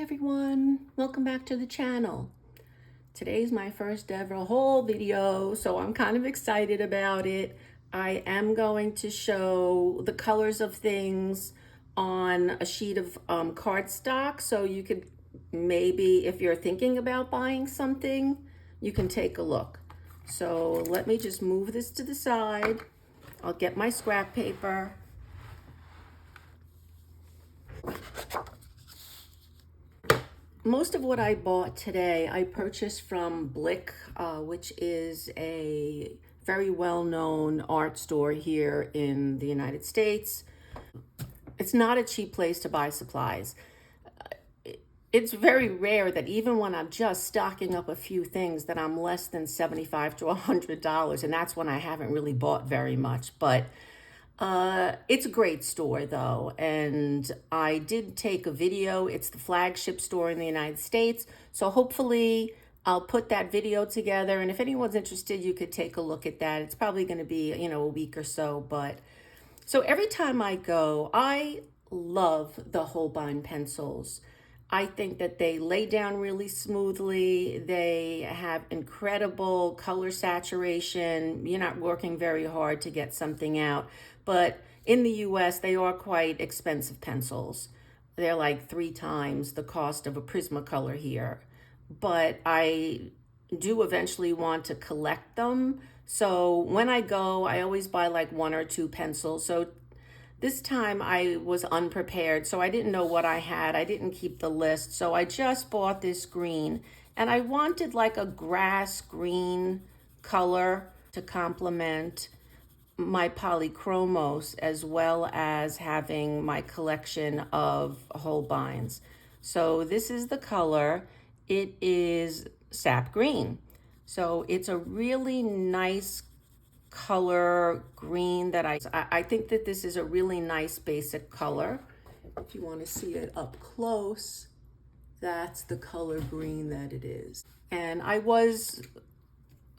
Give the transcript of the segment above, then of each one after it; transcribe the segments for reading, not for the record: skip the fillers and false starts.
everyone, welcome back to the channel. Today's my first ever haul video, so I'm kind of excited about it. I am going to show the colors of things on a sheet of cardstock, so you could maybe, if you're thinking about buying something, you can take a look. So let me just move this to the side. I'll get my scrap paper. Most of what I bought today, I purchased from Blick, which is a very well-known art store here in the United States. It's not a cheap place to buy supplies. It's very rare that even when I'm just stocking up a few things that I'm less than $75 to $100, and that's when I haven't really bought very much. But it's a great store though, and I did take a video. It's the flagship store in the United States, so hopefully I'll put that video together, and if anyone's interested, you could take a look at that. It's probably going to be, a week or so, but so every time I go, I love the Holbein pencils. I think that they lay down really smoothly. They have incredible color saturation. You're not working very hard to get something out. But in the US, they are quite expensive pencils. They're like 3 times the cost of a Prismacolor here. But I do eventually want to collect them. So when I go, I always buy like 1 or 2 pencils. So this time I was unprepared, so I didn't know what I had. I didn't keep the list, so I just bought this green. And I wanted like a grass green color to complement my polychromos, as well as having my collection of Holbeins. So this is the color. It is sap green. So it's a really nice color green that I think that this is a really nice basic color. If you want to see it up close, that's the color green that it is. And I was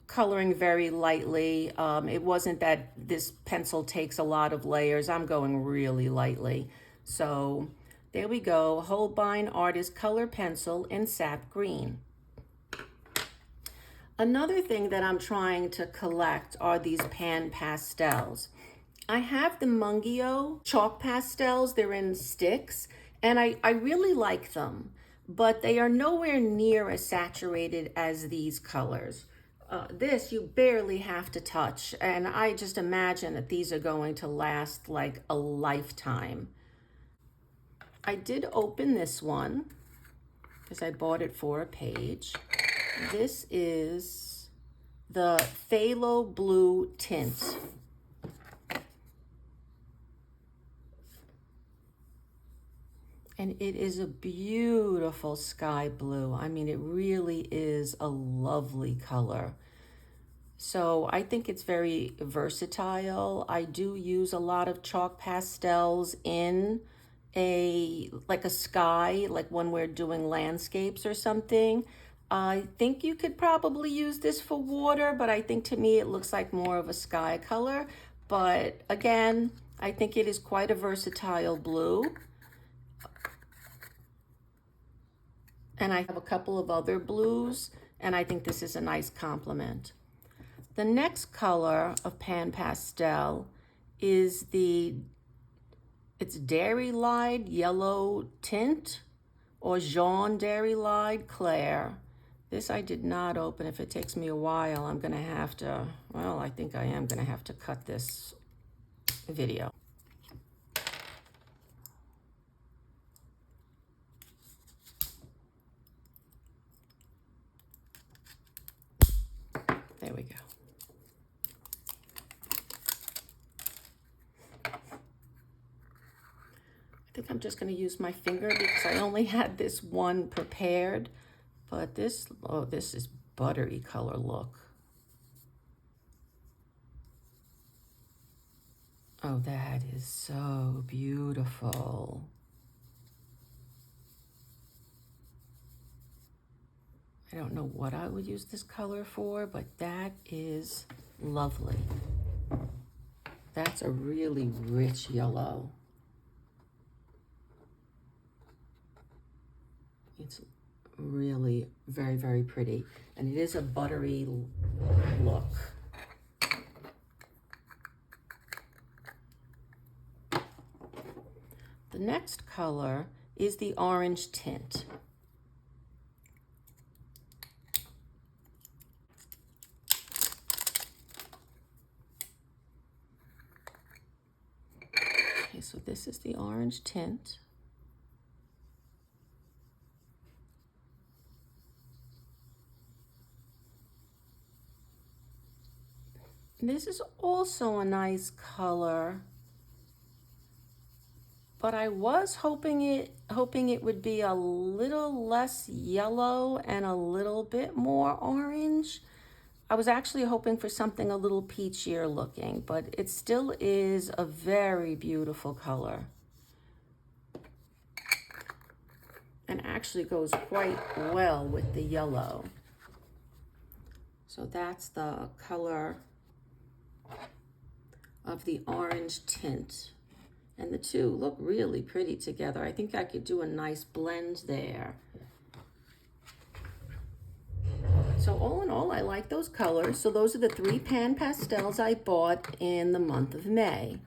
coloring very lightly. It wasn't that this pencil takes a lot of layers. I'm going really lightly. So there we go, Holbein Artist Color Pencil in sap green. Another thing that I'm trying to collect are these pan pastels. I have the Mungio chalk pastels. They're in sticks, and I really like them, but they are nowhere near as saturated as these colors. This you barely have to touch, and I just imagine that these are going to last like a lifetime. I did open this one because I bought it for a page. This is the Phthalo Blue tint. And it is a beautiful sky blue. I mean, it really is a lovely color. So I think it's very versatile. I do use a lot of chalk pastels in like a sky, like when we're doing landscapes or something. I think you could probably use this for water, but I think to me it looks like more of a sky color. But again, I think it is quite a versatile blue. And I have a couple of other blues, and I think this is a nice complement. The next color of pan pastel is it's Dairy Lied Yellow Tint, or Jaune Dairy Lied Clair. This I did not open. If it takes me a while, I'm gonna have to, well, I think I am gonna have to cut this video. There we go. I think I'm just gonna use my finger because I only had this one prepared. But this, oh, this is buttery color look. Oh, that is so beautiful. I don't know what I would use this color for, but that is lovely. That's a really rich yellow. really very, very pretty. And it is a buttery look. The next color is the orange tint. Okay, so this is the orange tint. This is also a nice color, but I was hoping it would be a little less yellow and a little bit more orange. I was actually hoping for something a little peachier looking, but it still is a very beautiful color. And actually goes quite well with the yellow. So that's the color of the orange tint. And the two look really pretty together. I think I could do a nice blend there. So all in all, I like those colors. So those are the 3 pan pastels I bought in the month of May.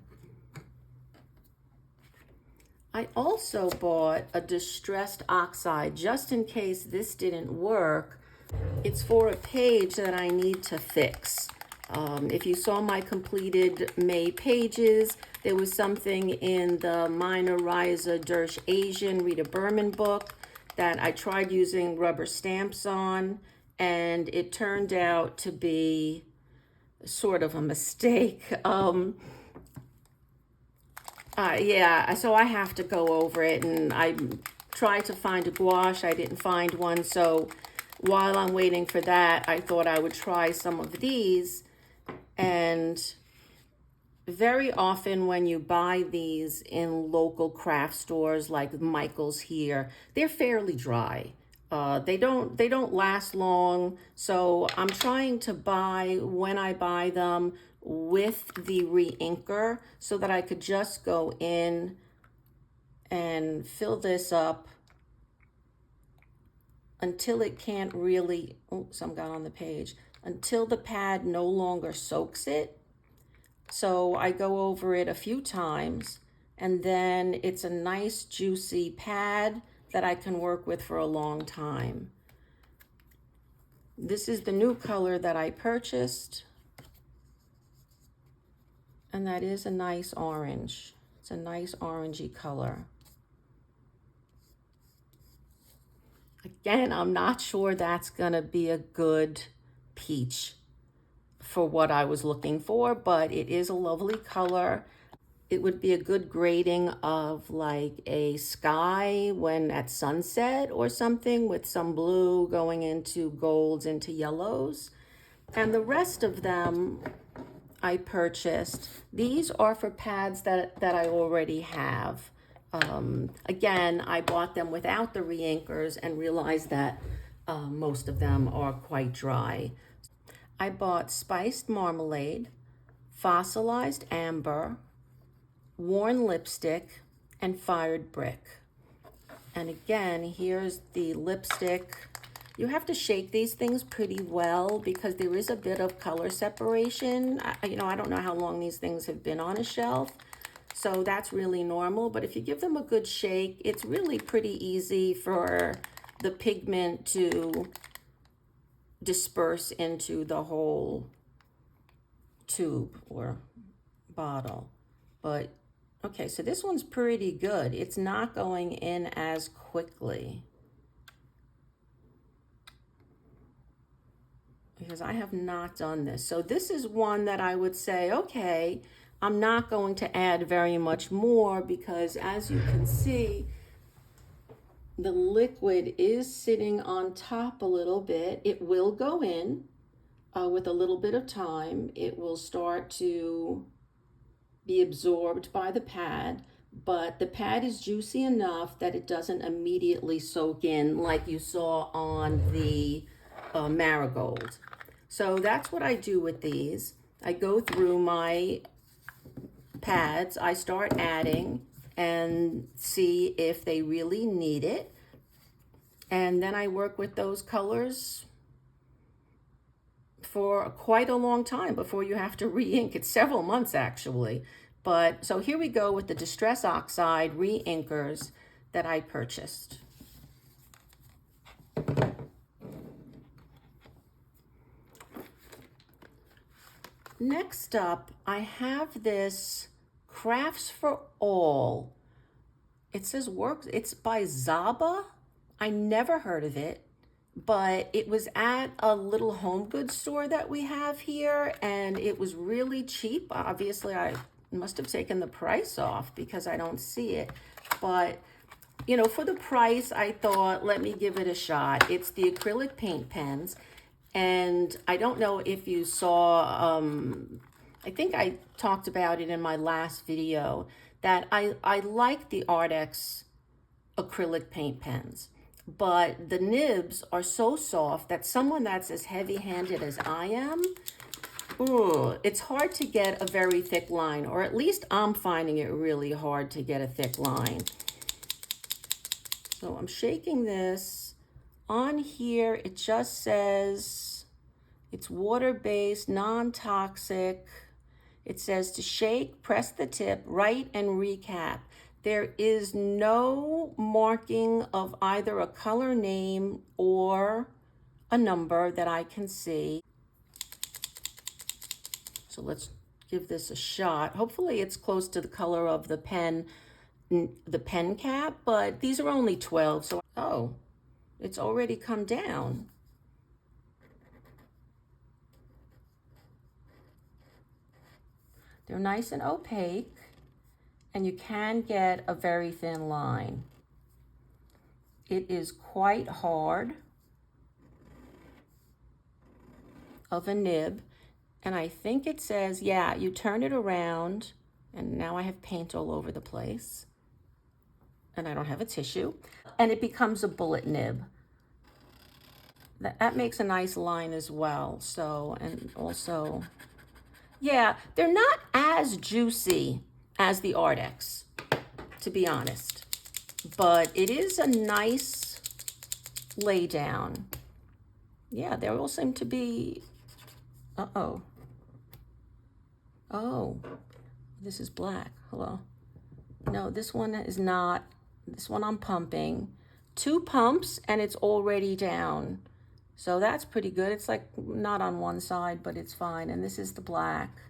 I also bought a distressed oxide just in case this didn't work. It's for a page that I need to fix. If you saw my completed May pages, there was something in the Mina Risa Dersh Asian Rita Berman book that I tried using rubber stamps on, and it turned out to be sort of a mistake. Yeah, so I have to go over it, and I tried to find a gouache. I didn't find one, so while I'm waiting for that, I thought I would try some of these. And very often when you buy these in local craft stores like Michael's here, they're fairly dry. They don't last long, so I'm trying to buy, when I buy them, with the re-inker so that I could just go in and fill this up until it can't really, oh, some got on the page, until the pad no longer soaks it. So I go over it a few times, and then it's a nice juicy pad that I can work with for a long time. This is the new color that I purchased, and that is a nice orange. It's a nice orangey color. Again, I'm not sure that's gonna be a good peach for what I was looking for, but it is a lovely color. It would be a good grading of like a sky when at sunset or something, with some blue going into golds, into yellows. And the rest of them I purchased. These are for pads that I already have. Again, I bought them without the re-inkers and realized that most of them are quite dry. I bought spiced marmalade, fossilized amber, worn lipstick, and fired brick. And again, here's the lipstick. You have to shake these things pretty well because there is a bit of color separation. I don't know how long these things have been on a shelf, so that's really normal. But if you give them a good shake, it's really pretty easy for the pigment to disperse into the whole tube or bottle. But okay, so this one's pretty good. It's not going in as quickly because I have not done this. So this is one that I would say, okay, I'm not going to add very much more because, as you can see, the liquid is sitting on top a little bit. It will go in with a little bit of time. It will start to be absorbed by the pad, but the pad is juicy enough that it doesn't immediately soak in like you saw on the marigold. So that's what I do with these. I go through my pads, I start adding and see if they really need it. And then I work with those colors for quite a long time before you have to re-ink. It's several months actually. But so here we go with the Distress Oxide re-inkers that I purchased. Next up, I have this Crafts for All. It says it's by Zaba. I never heard of it, but it was at a little home goods store that we have here, and it was really cheap. Obviously, I must have taken the price off because I don't see it, but you know, for the price, I thought, let me give it a shot. It's the acrylic paint pens, and I don't know if you saw, I think I talked about it in my last video, that I like the Artex acrylic paint pens, but the nibs are so soft that someone that's as heavy-handed as I am, ooh, it's hard to get a very thick line, or at least I'm finding it really hard to get a thick line. So I'm shaking this. On here, it just says it's water-based, non-toxic. It says to shake, press the tip, write, and recap. There is no marking of either a color name or a number that I can see. So let's give this a shot. Hopefully it's close to the color of the pen cap, but these are only 12, so oh, it's already come down. They're nice and opaque, and you can get a very thin line. It is quite hard of a nib, and I think it says, yeah, you turn it around, and now I have paint all over the place, and I don't have a tissue, and it becomes a bullet nib. That makes a nice line as well. So, and also, yeah, they're not as juicy as the Artex, to be honest, but it is a nice lay down. Yeah, they all seem to be, oh, this is black, hello. No, this one is not, this one I'm pumping. 2 pumps and it's already down. So that's pretty good. It's like not on one side, but it's fine. And this is the black.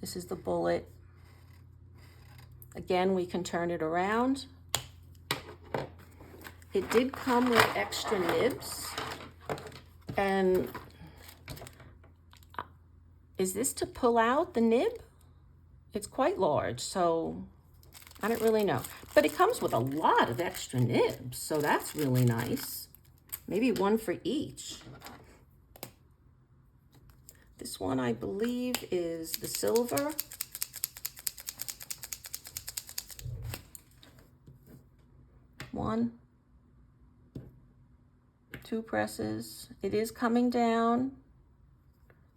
This is the bullet. Again, we can turn it around. It did come with extra nibs. And is this to pull out the nib? It's quite large, so I don't really know. But it comes with a lot of extra nibs, so that's really nice. Maybe one for each. This one, I believe, is the silver. One, 2 presses. It is coming down.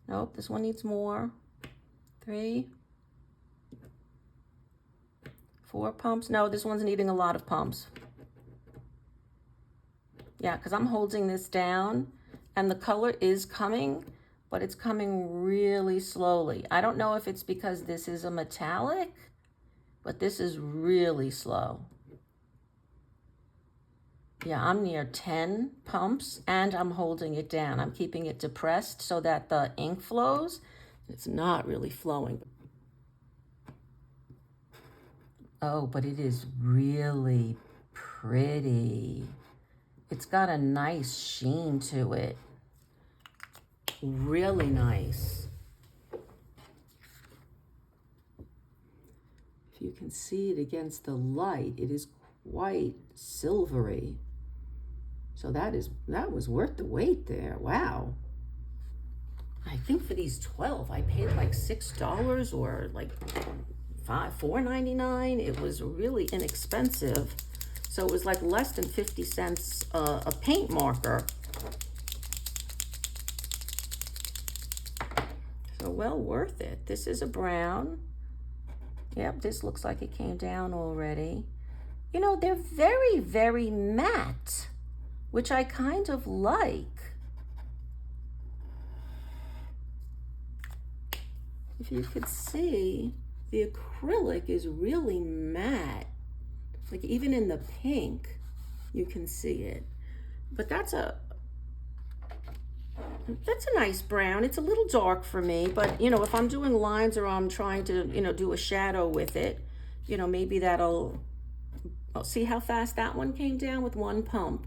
Nope, this one needs more. 3, 4 pumps. No, this one's needing a lot of pumps. Yeah, because I'm holding this down and the color is coming, but it's coming really slowly. I don't know if it's because this is a metallic, but this is really slow. Yeah, I'm near 10 pumps and I'm holding it down. I'm keeping it depressed so that the ink flows. It's not really flowing. Oh, but it is really pretty. It's got a nice sheen to it. Really nice. If you can see it against the light, it is quite silvery. So that was worth the wait there. Wow. I think for these 12, I paid like $6 or like $4.99. It was really inexpensive. So it was like less than 50 cents a paint marker. So well worth it. This is a brown. Yep, this looks like it came down already. you know, they're very, very matte, which I kind of like. If you could see, the acrylic is really matte. Like even in the pink, you can see it. But that's a nice brown. It's a little dark for me, but you know, if I'm doing lines or I'm trying to, you know, do a shadow with it, you know, maybe that'll, oh, see how fast that one came down with one pump.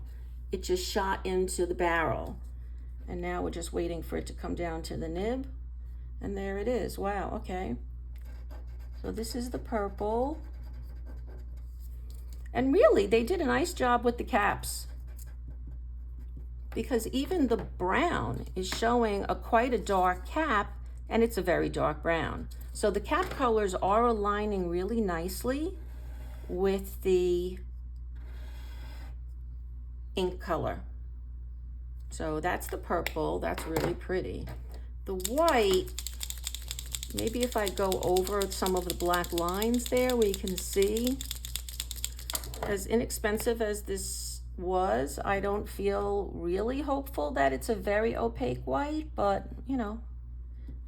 It just shot into the barrel. And now we're just waiting for it to come down to the nib. And there it is. Wow, okay. So this is the purple. And really, they did a nice job with the caps, because even the brown is showing quite a dark cap, and it's a very dark brown. So the cap colors are aligning really nicely with the ink color. So that's the purple. That's really pretty. The white, maybe if I go over some of the black lines there, we can see, as inexpensive as this was, I don't feel really hopeful that it's a very opaque white, but you know,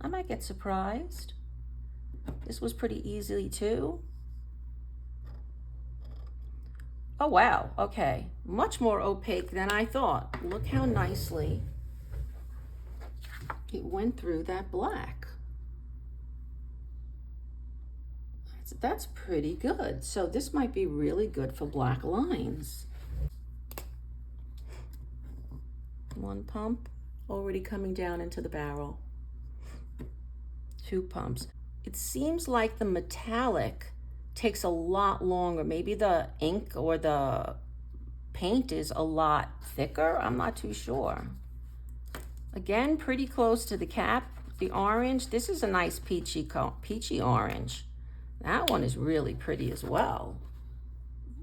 I might get surprised. This was pretty easy too. Oh wow, okay, much more opaque than I thought. Look how nicely it went through that black. That's pretty good. So this might be really good for black lines. One pump, already coming down into the barrel. Two pumps. It seems like the metallic takes a lot longer. Maybe the ink or the paint is a lot thicker. I'm not too sure. Again, pretty close to the cap. The orange, this is a nice peachy orange. That one is really pretty as well.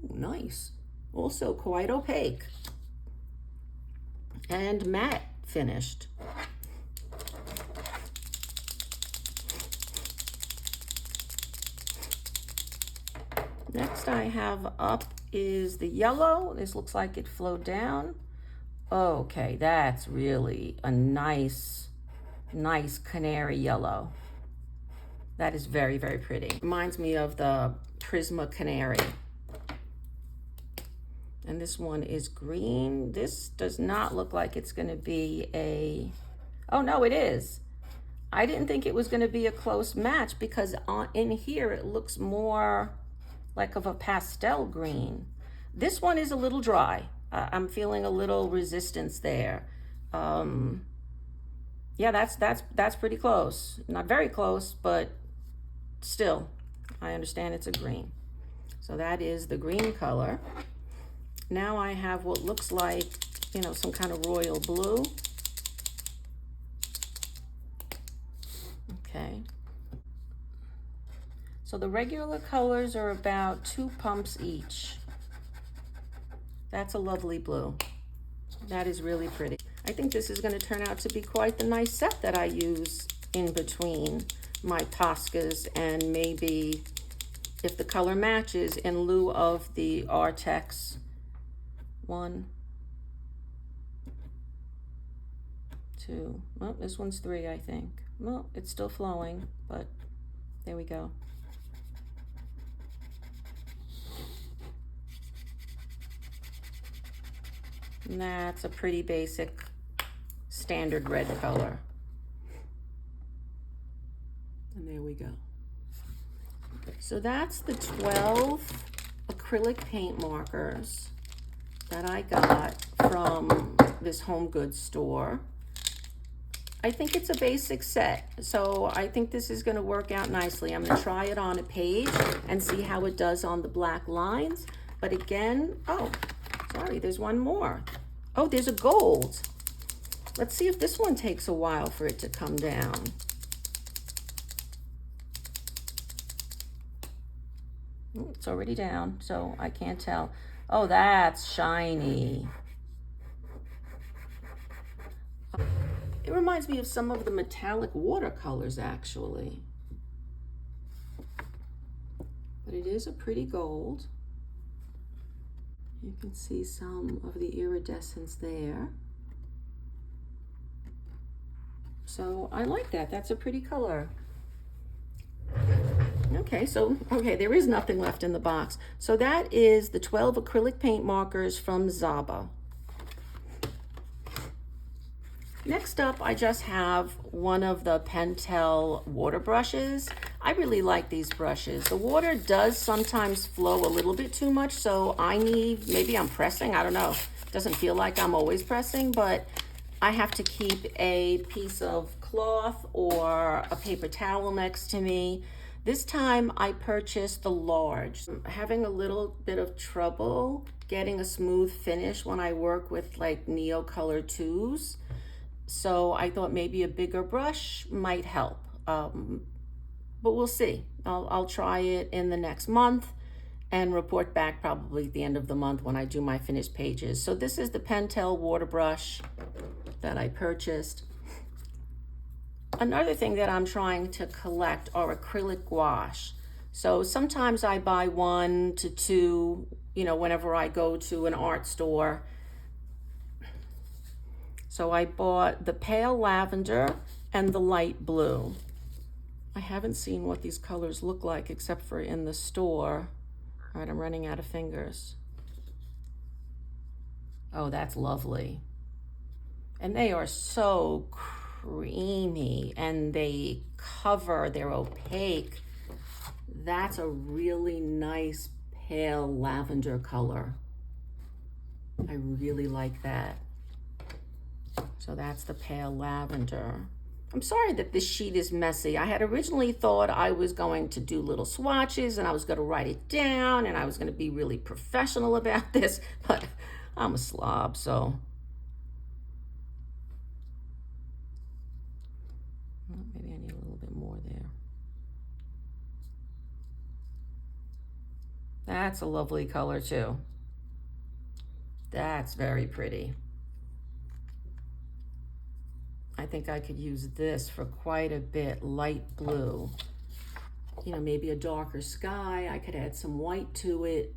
Ooh, nice. Also quite opaque. And matte finished. Next I have up is the yellow. This looks like it flowed down. Okay, that's really a nice canary yellow. That is very, very pretty. Reminds me of the Prisma Canary. And this one is green. This does not look like it's gonna be a, oh no, it is. I didn't think it was gonna be a close match, because in here it looks more like of a pastel green. This one is a little dry. I'm feeling a little resistance there. Yeah, that's pretty close. Not very close, but still, I understand it's a green. So that is the green color. Now I have what looks like, you know, some kind of royal blue. Okay. So the regular colors are about 2 pumps each. That's a lovely blue. That is really pretty. I think this is going to turn out to be quite the nice set that I use in between my Poscas, and maybe if the color matches, in lieu of the Artex. 1, 2, well, this one's 3, I think. Well, it's still flowing, but there we go. And that's a pretty basic standard red color. And there we go. So that's the 12 acrylic paint markers that I got from this home goods store. I think it's a basic set, so I think this is going to work out nicely. I'm going to try it on a page and see how it does on the black lines. But again, oh, sorry, there's one more. Oh, there's a gold. Let's see if this one takes a while for it to come down. Oh, it's already down, so I can't tell. Oh, that's shiny. It reminds me of some of the metallic watercolors, actually. But it is a pretty gold. You can see some of the iridescence there. So I like that. That's a pretty color. Okay, there is nothing left in the box. So that is the 12 acrylic paint markers from Zaba. Next up, I just have one of the Pentel water brushes. I really like these brushes. The water does sometimes flow a little bit too much, so maybe I'm pressing, I don't know. It doesn't feel like I'm always pressing, but I have to keep a piece of cloth or a paper towel next to me. This time I purchased the large. I'm having a little bit of trouble getting a smooth finish when I work with like Neocolor 2s. So I thought maybe a bigger brush might help, but we'll see. I'll try it in the next month and report back probably at the end of the month when I do my finished pages. So this is the Pentel water brush that I purchased. Another thing that I'm trying to collect are acrylic gouache. So sometimes I buy 1 to 2, whenever I go to an art store. So I bought the pale lavender and the light blue. I haven't seen what these colors look like except for in the store. All right, I'm running out of fingers. Oh, that's lovely. And they are so creamy and they're opaque. That's a really nice pale lavender color. I really like that. So that's the pale lavender. I'm sorry that this sheet is messy. I had originally thought I was going to do little swatches and I was going to write it down and I was going to be really professional about this, but I'm a slob, so. Well, maybe I need a little bit more there. That's a lovely color too. That's very pretty. I think I could use this for quite a bit, light blue. Maybe a darker sky. I could add some white to it,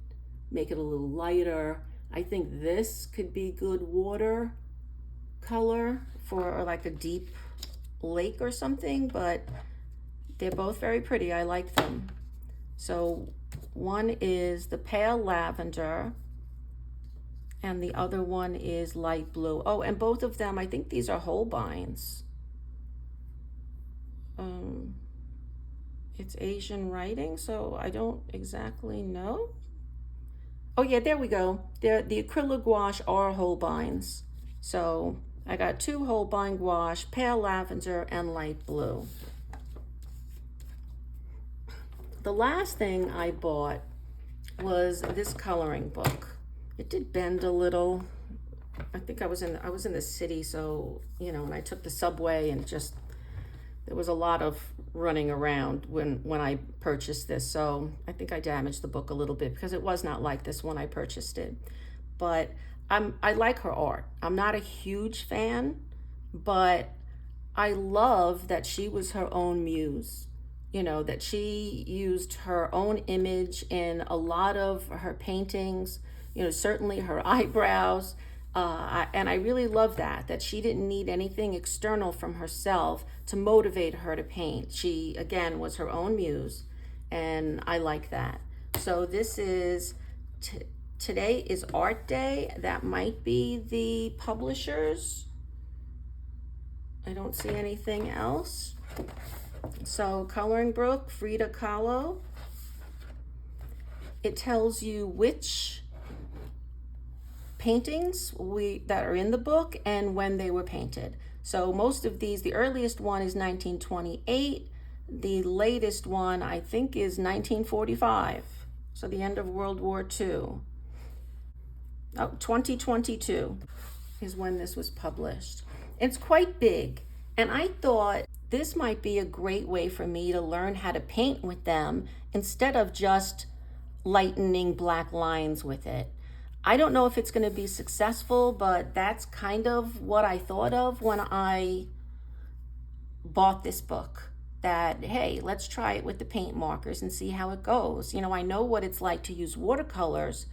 make it a little lighter. I think this could be good water color for like a deep lake or something, but they're both very pretty. I like them. So one is the pale lavender and the other one is light blue. Oh, and both of them, I think these are Holbeins. It's Asian writing, so I don't exactly know. Oh yeah, there we go. The acrylic gouache are Holbeins. So I got 2 Holbein gouache, pale lavender and light blue. The last thing I bought was this coloring book. It did bend a little. I think I was in the city, so and I took the subway and just there was a lot of running around when I purchased this. So I think I damaged the book a little bit because it was not like this when I purchased it. But I like her art. I'm not a huge fan, but I love that she was her own muse. That she used her own image in a lot of her paintings. Certainly her eyebrows. And I really love that she didn't need anything external from herself to motivate her to paint. She, again, was her own muse, and I like that. So this is, today is Art Day. That might be the publishers. I don't see anything else. So Coloring Book, Frida Kahlo. It tells you which paintings that are in the book and when they were painted. So most of these, the earliest one is 1928. The latest one, I think, is 1945. So the end of World War II. 2022 is when this was published. It's quite big. And I thought this might be a great way for me to learn how to paint with them instead of just lightening black lines with it. I don't know if it's going to be successful, but that's kind of what I thought of when I bought this book. That, hey, let's try it with the paint markers and see how it goes. I know what it's like to use watercolors,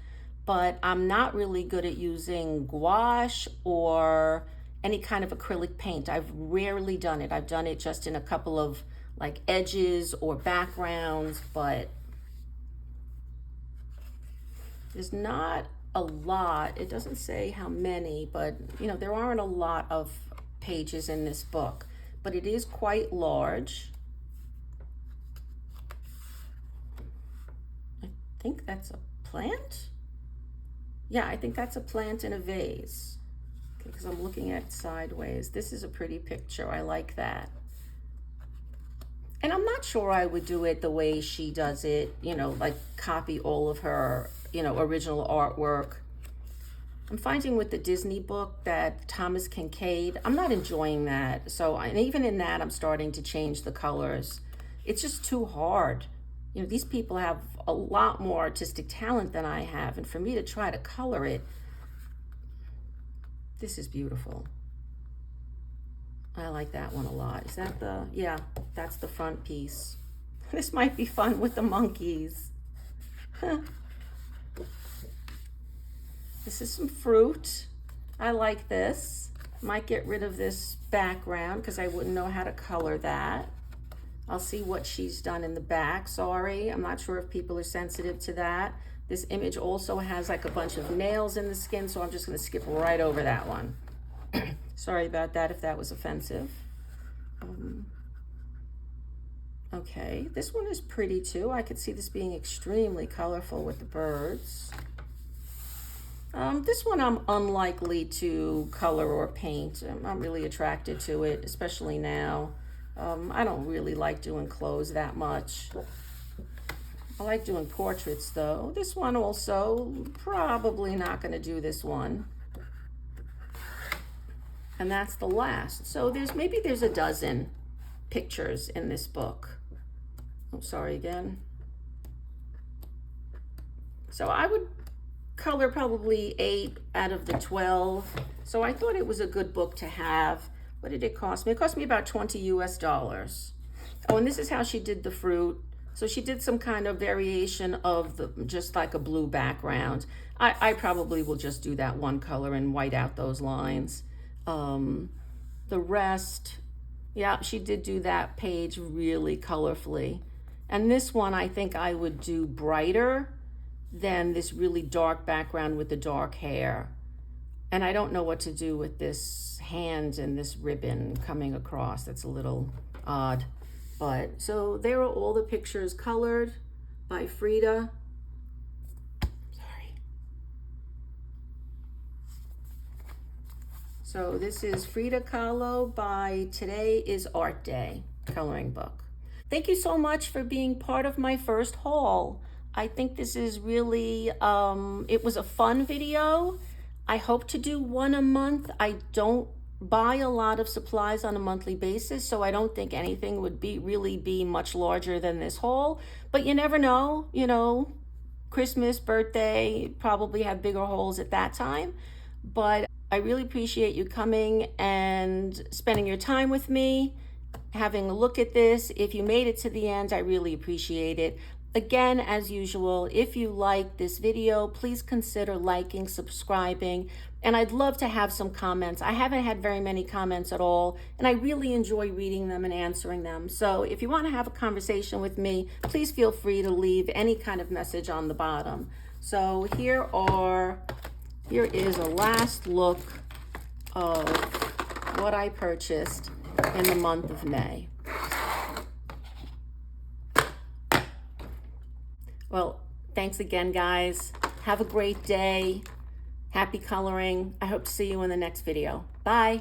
but I'm not really good at using gouache or any kind of acrylic paint. I've rarely done it. I've done it just in a couple of like edges or backgrounds, but there's not a lot. It doesn't say how many, but you know, there aren't a lot of pages in this book, but it is quite large. I think that's a plant. Yeah, I think that's a plant in a vase, because I'm looking at it sideways. This is a pretty picture. I like that. And I'm not sure I would do it the way she does it, you know, like copy all of her, you know, original artwork. I'm finding with the Disney book that Thomas Kinkade, I'm not enjoying that. So, and even in that, I'm starting to change the colors. It's just too hard. You know, these people have a lot more artistic talent than I have. And for me to try to color it, this is beautiful. I like that one a lot. Is that the, yeah, that's the front piece. This might be fun with the monkeys. This is some fruit. I like this. Might get rid of this background because I wouldn't know how to color that. I'll see what she's done in the back. Sorry, I'm not sure if people are sensitive to that. This image also has like a bunch of nails in the skin, so I'm just gonna skip right over that one. Sorry about that if that was offensive. Okay, this one is pretty too. I could see this being extremely colorful with the birds. This one I'm unlikely to color or paint. I'm not really attracted to it, especially now. I don't really like doing clothes that much. I like doing portraits though. This one also, probably not gonna do this one. And that's the last. So maybe there's a dozen pictures in this book. Oh, sorry again. So I would color probably 8 out of the 12. So I thought it was a good book to have. What did it cost me? It cost me about $20 US. Oh, and this is how she did the fruit. So she did some kind of variation of just like a blue background. I probably will just do that one color and white out those lines. The rest, yeah, she did do that page really colorfully. And this one, I think I would do brighter than this really dark background with the dark hair. And I don't know what to do with this hand and this ribbon coming across. That's a little odd. But so there are all the pictures colored by Frida. Sorry. So this is Frida Kahlo by Today is Art Day coloring book. Thank you so much for being part of my first haul. I think this is really, it was a fun video. I hope to do one a month. I don't buy a lot of supplies on a monthly basis, so I don't think anything would really be much larger than this haul. But you never know, you know, Christmas, birthday, probably have bigger hauls at that time. But I really appreciate you coming and spending your time with me, having a look at this. If you made it to the end, I really appreciate it. Again, as usual, if you like this video, please consider liking, subscribing, and I'd love to have some comments. I haven't had very many comments at all, and I really enjoy reading them and answering them. So if you want to have a conversation with me, please feel free to leave any kind of message on the bottom. So here is a last look of what I purchased in the month of May. Well, thanks again, guys. Have a great day. Happy coloring. I hope to see you in the next video. Bye.